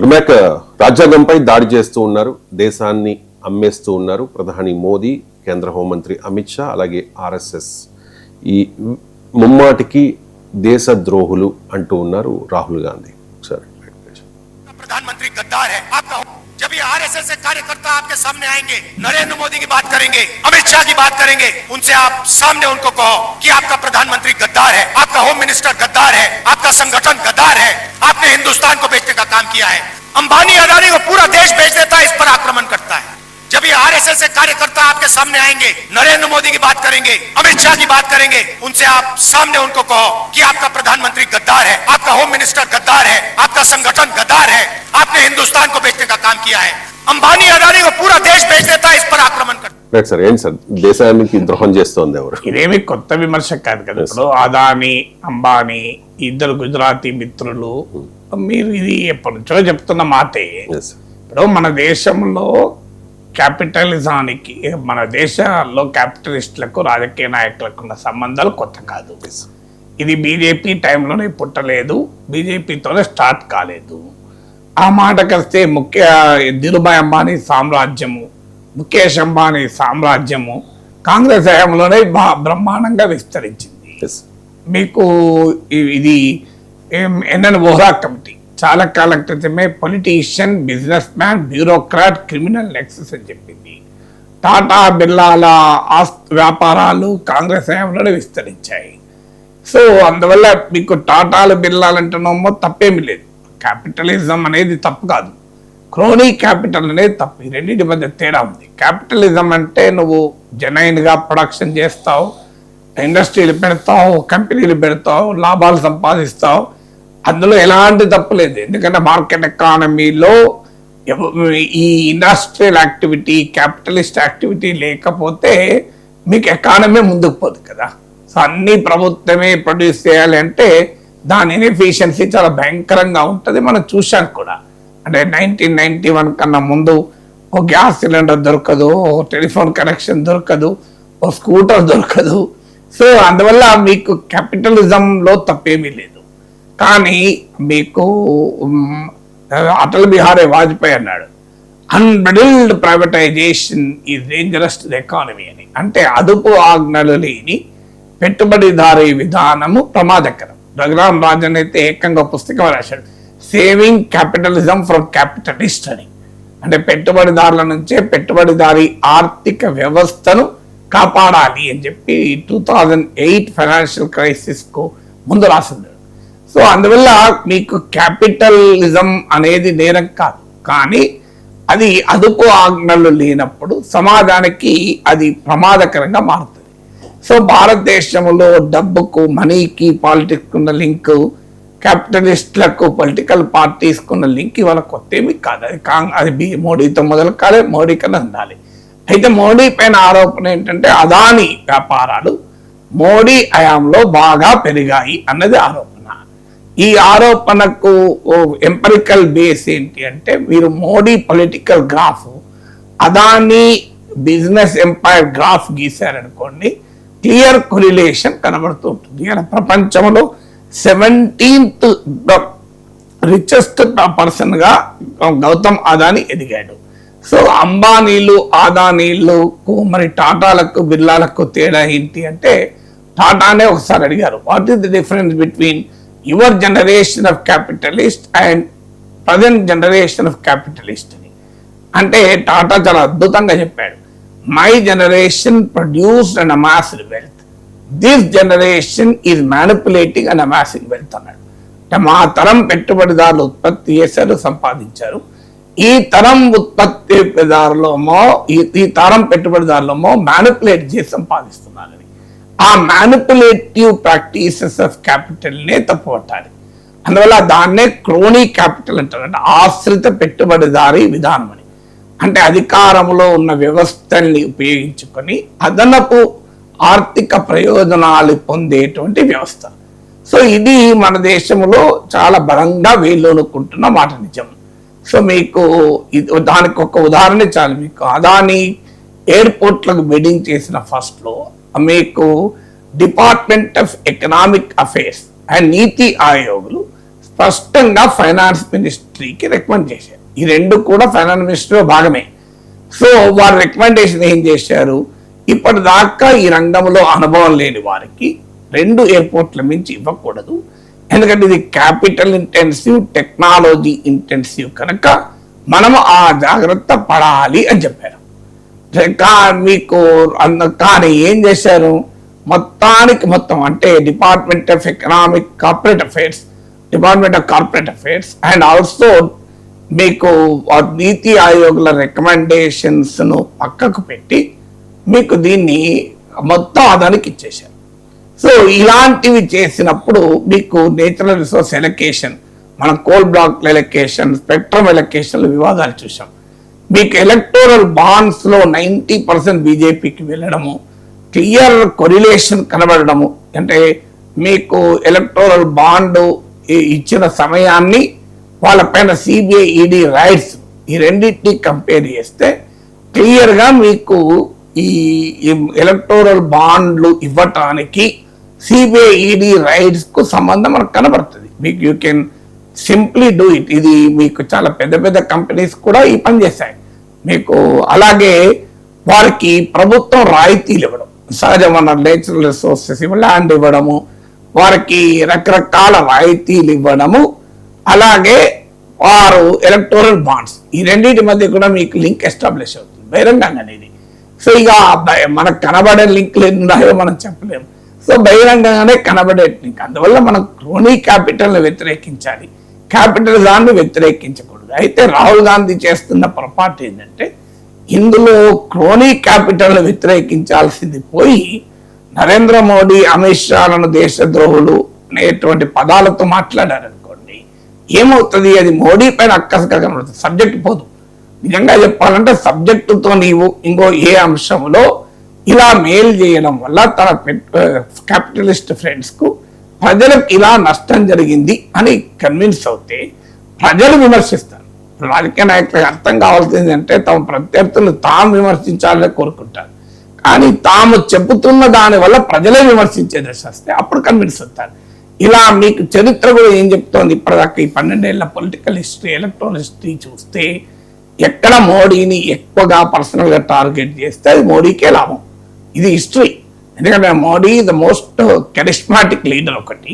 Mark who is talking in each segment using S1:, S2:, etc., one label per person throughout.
S1: ఇమాక రాజ్యాంగంపై దాడి చేస్తూ ఉన్నారు, దేశాన్ని అమ్మేస్తూ ఉన్నారు ప్రధాని మోదీ, కేంద్ర హోంమంత్రి అమిత్ షా, అలాగే ఆర్ఎస్ఎస్. ఈ ముమ్మాటికి దేశద్రోహులు అంటూ ఉన్నారు రాహుల్ గాంధీ. సరే,
S2: प्रधानमंत्री गद्दार है आपका। जब ये आरएसएस से कार्यकर्ता आपके सामने आएंगे, नरेंद्र मोदी की बात करेंगे, अमित शाह की बात करेंगे, उनसे आप सामने उनको कहो कि आपका प्रधानमंत्री गद्दार है, आपका होम मिनिस्टर गद्दार है, आपका संगठन गद्दार है, आपने हिंदुस्तान को बेचने का काम किया है। अंबानी अदानी को पूरा देश बेच देता है, इस पर आक्रमण करता है। जब ये आरएसएस से कार्यकर्ता आपके सामने आएंगे, नरेंद्र मोदी की बात करेंगे, अमित शाह की बात करेंगे, उनसे आप सामने उनको कहो कि आपका प्रधानमंत्री गद्दार है, आपका होम मिनिस्टर गद्दार है, आपका संगठन गद्दार है, आपने हिंदुस्तान को बेचने का काम किया है। अंबानी अदानी को पूरा देश बेच देता है, इस पर आक्रमण करता है।
S1: సార్ ఏంటి సార్ దేశానికి ద్రోహం చేస్తోంది ఎవరు?
S3: ఇదేమి కొత్త విమర్శ కాదు కదా. ఇప్పుడు అదానీ అంబానీ ఇద్దరు గుజరాతీ మిత్రులు, మీరు ఇది ఎప్పటి నుంచో చెప్తున్న మాటే. ఇప్పుడు మన దేశంలో క్యాపిటలిజానికి, మన దేశంలో క్యాపిటలిస్టులకు రాజకీయ నాయకులకు ఉన్న సంబంధాలు కొత్త కాదు. ఇది బీజేపీ టైంలోనే పుట్టలేదు, బీజేపీతోనే స్టార్ట్ కాలేదు. ఆ మాటకు వస్తే ధీరుభాయ్ అంబానీ సామ్రాజ్యము, ముఖేష్ అంబానీ సామ్రాజ్యము కాంగ్రెస్ హయాంలోనే బ్రహ్మాండంగా విస్తరించింది. మీకు ఇది ఎన్ఎన్ వోహ్రా కమిటీ చాలా కాలం క్రితమే politician, business man, bureaucrat, criminal Nexus అని చెప్పింది. టాటా బిర్లాల వ్యాపారాలు కాంగ్రెస్ హయాంలోనే విస్తరించాయి. సో అందువల్ల మీకు టాటాలు బిర్లాలు అంటున్నామో తప్పేమీ లేదు. క్యాపిటలిజం అనేది తప్పు కాదు, క్రోనీ క్యాపిటల్ అనేది తప్పు. ఈ రెండింటి మధ్య తేడా ఉంది. క్యాపిటలిజం అంటే నువ్వు జెన్యూన్గా ప్రొడక్షన్ చేస్తావు, ఇండస్ట్రీలు పెడతావు, కంపెనీలు పెడతావు, లాభాలు సంపాదిస్తావు, అందులో ఎలాంటి తప్పు లేదు. ఎందుకంటే మార్కెట్ ఎకానమీలో ఈ ఇండస్ట్రియల్ యాక్టివిటీ, క్యాపిటలిస్ట్ యాక్టివిటీ లేకపోతే మీకు ఎకానమీ ముందుకు పోదు కదా. సో అన్ని ప్రభుత్వమే ప్రొడ్యూస్ చేయాలి అంటే దాని ఇన్ఎఫిషియన్సీ చాలా భయంకరంగా ఉంటుంది. మనం చూసాం కూడా. అంటే 1991 కన్నా ముందు ఓ గ్యాస్ సిలిండర్ దొరకదు, ఓ టెలిఫోన్ కనెక్షన్ దొరకదు, ఓ స్కూటర్ దొరకదు. సో అందువల్ల మీకు క్యాపిటలిజంలో తప్పేమీ లేదు. కానీ మీకు అటల్ బిహారీ వాజ్పేయి అన్నాడు, unbridled privatisation is dangerous to the economy అని. అంటే అదుపు ఆజ్ఞలు లేని పెట్టుబడిదారీ విధానము ప్రమాదకరం. రఘురామ్ రాజన్ అయితే ఏకంగా పుస్తకం రాశాడు, సేవింగ్ క్యాపిటలిజం ఫ్రమ్ క్యాపిటలిస్ట్ అని. అంటే పెట్టుబడిదారుల నుంచే పెట్టుబడిదారీ ఆర్థిక వ్యవస్థను కాపాడాలి అని చెప్పి 2008 ఫైనాన్షియల్ క్రైసిస్ కు ముందు రాసింది. సో అందువల్ల మీకు క్యాపిటలిజం అనేది నేరం కాదు, కానీ అది అదుపు ఆజ్ఞలు లేనప్పుడు సమాజానికి అది ప్రమాదకరంగా మారుతుంది. సో భారతదేశంలో డబ్బుకు, మనీకి, పాలిటిక్స్ ఉన్న లింక్, క్యాపిటలిస్టులకు పొలిటికల్ పార్టీస్కి ఉన్న లింక్ ఇవాళ కొత్త ఏమి కాదు. అది మోడీతో మొదలు కాలే, మోడీ కన్నా ఉండాలి. అయితే మోడీ పైన ఆరోపణ ఏంటంటే అదానీ వ్యాపారాలు మోడీ హయాంలో బాగా పెరిగాయి అన్నది ఆరోపణ. ఈ ఆరోపణకు ఎంపరికల్ బేస్ ఏంటి అంటే మీరు Modi political graph, Adani business empire graph గీశారనుకోండి, క్లియర్ కొరిలేషన్ కనబడుతూ ఉంటుంది. ఇలా ప్రపంచంలో 17th రిచెస్ట్ పర్సన్ గా గౌతమ్ అదానీ ఎదిగాడు. సో అంబానీలు, అదానీలకు, మరి టాటాలకు, బిర్లాలకు తేడా ఏంటి అంటే, టాటానే ఒకసారి అడిగారు, what is the difference between your generation of capitalist and present generation of capitalist అని. అంటే టాటా చాలా అద్భుతంగా చెప్పాడు, my generation produced and amassed wealth, this generation is manipulating and amassing wealth అన్నాడు. అంటే మా తరం పెట్టుబడిదారులు ఉత్పత్తి చేశారు, సంపాదించారు, ఈ తరం ఉత్పత్తిదారులమో ఈ తరం పెట్టుబడిదారులమో మ్యానిపులేట్ చేసి సంపాదిస్తున్నారని. ఆ మ్యానిపులేటివ్ ప్రాక్టీసెస్ ఆఫ్ క్యాపిటల్నే తప్పుపట్టాలి. అందువల్ల దాన్నే క్రోనీ క్యాపిటల్ అంటారు, అంటే ఆశ్రిత పెట్టుబడిదారీ విధానం అని. అంటే అధికారంలో ఉన్న వ్యవస్థల్ని ఉపయోగించుకొని అదనపు ఆర్థిక ప్రయోజనాలు పొందేటువంటి వ్యవస్థ. సో ఇది మన దేశంలో చాలా బలంగా వేళ్ళూనుకుంటున్న మాట నిజం. సో మీకు దానికి ఒక ఉదాహరణ చాలు. మీకు అదానీ ఎయిర్పోర్ట్లకు బిడ్డింగ్ చేసిన ఫస్ట్లో మీకు department of economic affairs and నీతి ఆయోగులు స్పష్టంగా ఫైనాన్స్ మినిస్ట్రీకి రికమెండ్ చేశారు. ఈ రెండు కూడా ఫైనాన్స్ మినిస్ట్రీలో భాగమే. సో వారు రికమెండేషన్ ఏం చేశారు, ఇప్పటిదాకా ఈ రంగంలో అనుభవం లేని వారికి 2 ఎయిర్పోర్ట్ల మించి ఇవ్వకూడదు, ఎందుకంటే ఇది క్యాపిటల్ ఇంటెన్సివ్, టెక్నాలజీ ఇంటెన్సివ్ కనుక మనము ఆ జాగ్రత్త పడాలి అని చెప్పారు. మీకు కానీ ఏం చేశారు, మొత్తం అంటే department of economic corporate affairs, department of corporate affairs and also మీకు నీతి ఆయోగ్ల రికమెండేషన్స్ ను పక్కకు పెట్టి మీకు దీన్ని మొత్తం అదానికి ఇచ్చేశారు. సో ఇలాంటివి చేసినప్పుడు మీకు నేచురల్ రిసోర్స్ ఎలకేషన్, మన coal block allocation, spectrum allocation వివాదాలు చూసాం. మీకు ఎలక్టోరల్ బాండ్స్ లో 90% బీజేపీకి వెళ్ళడము, క్లియర్ కొరిలేషన్ కనబడము, అంటే మీకు ఎలక్టోరల్ బాండ్ ఇచ్చిన సమయాన్ని వాళ్ళపైన సిబిఐ ఈడీ రైట్స్ ఈ రెండింటినీ కంపేర్ చేస్తే క్లియర్ గా మీకు ఈ ఎలక్టోరల్ బాండ్లు ఇవ్వటానికి సిబిఐ ఈడీ రైట్స్ కు సంబంధం మనకు కనబడుతుంది. మీకు you can simply do it. ఇది మీకు చాలా పెద్ద పెద్ద కంపెనీస్ కూడా ఈ పని చేశాయి. మీకు అలాగే వారికి ప్రభుత్వం రాయితీలు ఇవ్వడం, సహజ వనరులు, నేచురల్ రిసోర్సెస్, ల్యాండ్ ఇవ్వడము, వారికి రకరకాల రాయితీలు ఇవ్వడము, అలాగే వారు ఎలక్టోరల్ బాండ్స్, ఈ రెండింటి మధ్య కూడా మీకు లింక్ ఎస్టాబ్లిష్ అవుతుంది బహిరంగంగా అనేది. సో ఇక మనకు కనబడే లింక్లు ఎన్ని ఉన్నాయో మనం చెప్పలేము. సో బహిరంగంగానే కనబడే లింక్. అందువల్ల మనం క్రోనీ క్యాపిటల్ని వ్యతిరేకించాలి, క్యాపిటలిజాన్ని వ్యతిరేకించకూడదు. అయితే రాహుల్ గాంధీ చేస్తున్న పొరపాటు ఏంటంటే ఇందులో క్రోనీ క్యాపిటల్ని వ్యతిరేకించాల్సింది పోయి నరేంద్ర మోడీ, అమిత్ షాలను దేశద్రోహులు అనేటువంటి పదాలతో మాట్లాడారనుకోండి, ఏమవుతుంది, అది మోడీ పైన అక్కసగా కనబడుతుంది, సబ్జెక్ట్ పోదు. నిజంగా చెప్పాలంటే సబ్జెక్టుతో నీవు ఇంకో ఏ అంశంలో ఇలా మెయిల్ చేయడం వల్ల తన క్యాపిటలిస్ట్ ఫ్రెండ్స్ కు ప్రజలకు ఇలా నష్టం జరిగింది అని కన్విన్స్ అవుతే ప్రజలు విమర్శిస్తారు. రాజకీయ నాయకులకు అర్థం కావాల్సింది అంటే తమ ప్రత్యర్థులు తాము విమర్శించాలని కోరుకుంటారు, కానీ తాము చెబుతున్న దాని వల్ల ప్రజలే విమర్శించే దశ వస్తే అప్పుడు కన్విన్స్ అవుతారు. ఇలా మీకు చరిత్ర కూడా ఏం చెప్తోంది, ఇప్పటిదాకా ఈ 12 ఏళ్ల పొలిటికల్ హిస్టరీ, ఎలక్ట్రల్ హిస్టరీ చూస్తే ఎక్కడ మోడీని ఎక్కువగా పర్సనల్ గా టార్గెట్ చేస్తే అది మోడీకే లాభం. ఇది హిస్టరీ. ఎందుకంటే Modi the most charismatic leader ఒకటి.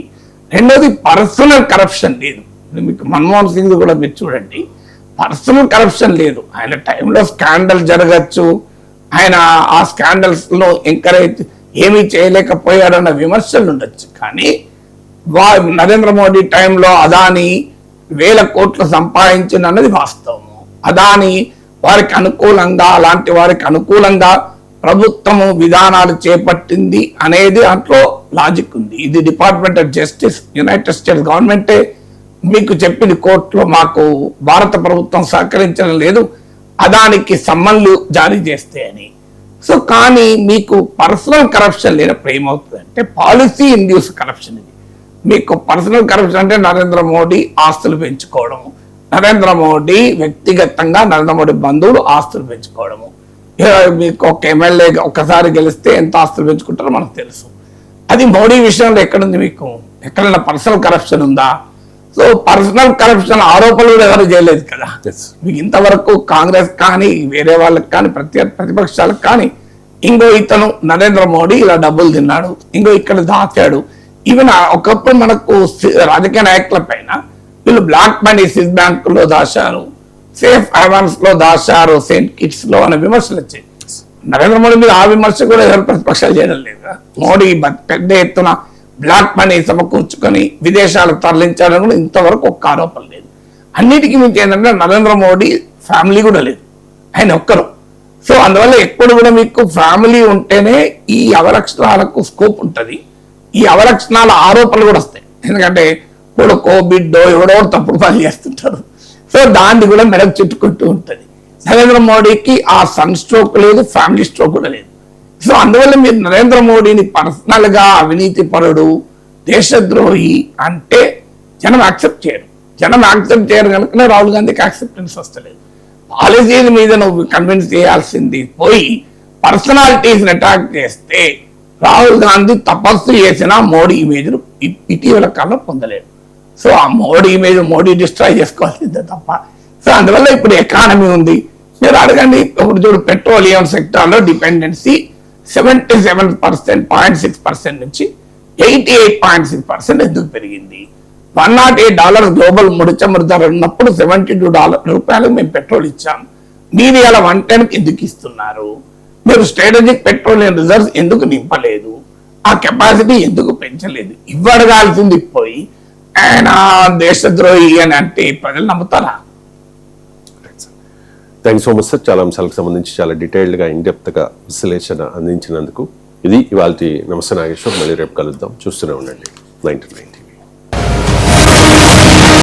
S3: రెండోది పర్సనల్ కరప్షన్ లేదు. మీకు మన్మోహన్ సింగ్ కూడా మీరు చూడండి, పర్సనల్ కరప్షన్ లేదు. ఆయన టైంలో స్కాండల్ జరగచ్చు, ఆయన ఆ స్కాండల్స్ లో ఎంకరేజ్ ఏమీ చేయలేకపోయాడన్న విమర్శలు ఉండొచ్చు, కానీ నరేంద్ర మోడీ టైంలో అదాని 1000 కోట్లు సంపాదించిన అన్నది వాస్తవము. అదాని వారికి అనుకూలంగా, అలాంటి వారికి అనుకూలంగా ప్రభుత్వము విధానాలు చేపట్టింది అనేది దాంట్లో లాజిక్ ఉంది. ఇది department of justice, United states గవర్నమెంటే మీకు చెప్పింది కోర్టులో, మాకు భారత ప్రభుత్వం సహకరించడం లేదు అదానికి సమ్మన్లు జారీ చేస్తే అని. సో కానీ మీకు పర్సనల్ కరప్షన్ లేనప్పుడు ఏమవుతుంది అంటే పాలసీ ఇండ్యూస్ కరప్షన్. ఇది మీకు పర్సనల్ కరప్షన్ అంటే నరేంద్ర మోడీ ఆస్తులు పెంచుకోవడము, నరేంద్ర మోడీ వ్యక్తిగతంగా నరేంద్ర మోడీ బంధువులు ఆస్తులు పెంచుకోవడము. మీకు ఒక ఎమ్మెల్యే ఒక్కసారి గెలిస్తే ఎంత ఆస్తులు పెంచుకుంటారో మనకు తెలుసు. అది మోడీ విషయంలో ఎక్కడుంది, మీకు ఎక్కడైనా పర్సనల్ కరప్షన్ ఉందా? సో పర్సనల్ కరప్షన్ ఆరోపణలు కూడా ఎవరు చేయలేదు కదా. మీకు ఇంతవరకు కాంగ్రెస్ కానీ వేరే వాళ్ళకి కానీ ప్రతిపక్షాలకు కానీ ఇంకో ఇతను నరేంద్ర మోడీ ఇలా డబ్బులు తిన్నాడు, ఇంకో ఇక్కడ దాచాడు. ఈవెన్ ఒకప్పుడు మనకు రాజకీయ నాయకుల పైన వీళ్ళు బ్లాక్ మనీ స్విస్ బ్యాంకులో దాచారు, సేఫ్ హెవెన్స్ లో దాచారు, సెయింట్ కిట్స్ లో అనే విమర్శలు వచ్చాయి. నరేంద్ర మోడీ మీద ఆ విమర్శ కూడా ఎవరు ప్రతిపక్షాలు చేయడం లేదు. మోడీ పెద్ద ఎత్తున బ్లాక్ మనీ సమకూర్చుకొని విదేశాలకు తరలించాలని కూడా ఇంతవరకు ఒక్క ఆరోపణ లేదు. అన్నిటికీ మించి ఏంటంటే నరేంద్ర మోడీ ఫ్యామిలీ కూడా లేదు, ఆయన ఒక్కరు. సో అందువల్ల ఎప్పుడు కూడా మీకు ఫ్యామిలీ ఉంటేనే ఈ అవలక్షణాలకు స్కోప్ ఉంటుంది, ఈ అవలక్షణాల ఆరోపణలు కూడా వస్తాయి. ఎందుకంటే కొడుకో బిడ్డో ఎవడో తప్పుడు పని చేస్తుంటారు. సో దాన్ని కూడా మెడకు చుట్టుకుంటూ ఉంటుంది. నరేంద్ర మోడీకి ఆ సన్ స్ట్రోక్ లేదు, ఫ్యామిలీ స్ట్రోక్ కూడా లేదు. సో అందువల్ల మీరు నరేంద్ర మోడీని పర్సనల్ గా అవినీతి పరుడు, దేశద్రోహి అంటే జనం యాక్సెప్ట్ చేయరు. జనం యాక్సెప్ట్ చేయరు కనుకనే రాహుల్ గాంధీకి యాక్సెప్టెన్స్ వస్తలేదు. పాలసీల మీద నువ్వు కన్విన్స్ చేయాల్సింది పోయి పర్సనాలిటీస్ అటాక్ చేస్తే రాహుల్ గాంధీ తపస్సు చేసిన మోడీ ఇమేజ్ ఇటీవల కాలంలో పొందలేడు. సో ఆ మోడీ డిస్ట్రాయ్ చేసుకోవాల్సిందే తప్ప. సో అందువల్ల ఇప్పుడు ఎకానమీ ఉంది. మీరు అడగండి, ఇప్పుడు చూడు పెట్రోలియం సెక్టార్లో డిపెండెన్సీ 77.6% నుంచి 88.6% ఎందుకు పెరిగింది? $108 గ్లోబల్ ముడిచమురు ధర ఉన్నప్పుడు $72 మేము పెట్రోల్ ఇచ్చాం. మీరు ఇలా 110 ఎందుకు ఇస్తున్నారు? మీరు స్ట్రాటజిక్ పెట్రోలియం రిజర్వ్స్ ఎందుకు నింపలేదు? ఆ కెపాసిటీ ఎందుకు పెంచలేదు? ఇవ్వడగాల్సింది పోయి ఆయన దేశద్రోహి అని అంటే ప్రజలు నమ్ముతారా?
S1: Thanks so much sir. చాలా అంశాలకు సంబంధించి చాలా డీటెయిల్డ్గా ఇన్డెప్త్గా విశ్లేషణ అందించినందుకు. ఇది ఇవాళ నమస్తే నాగేశ్వర్. మళ్ళీ రేపు కలుద్దాం. చూస్తూనే ఉండండి 99.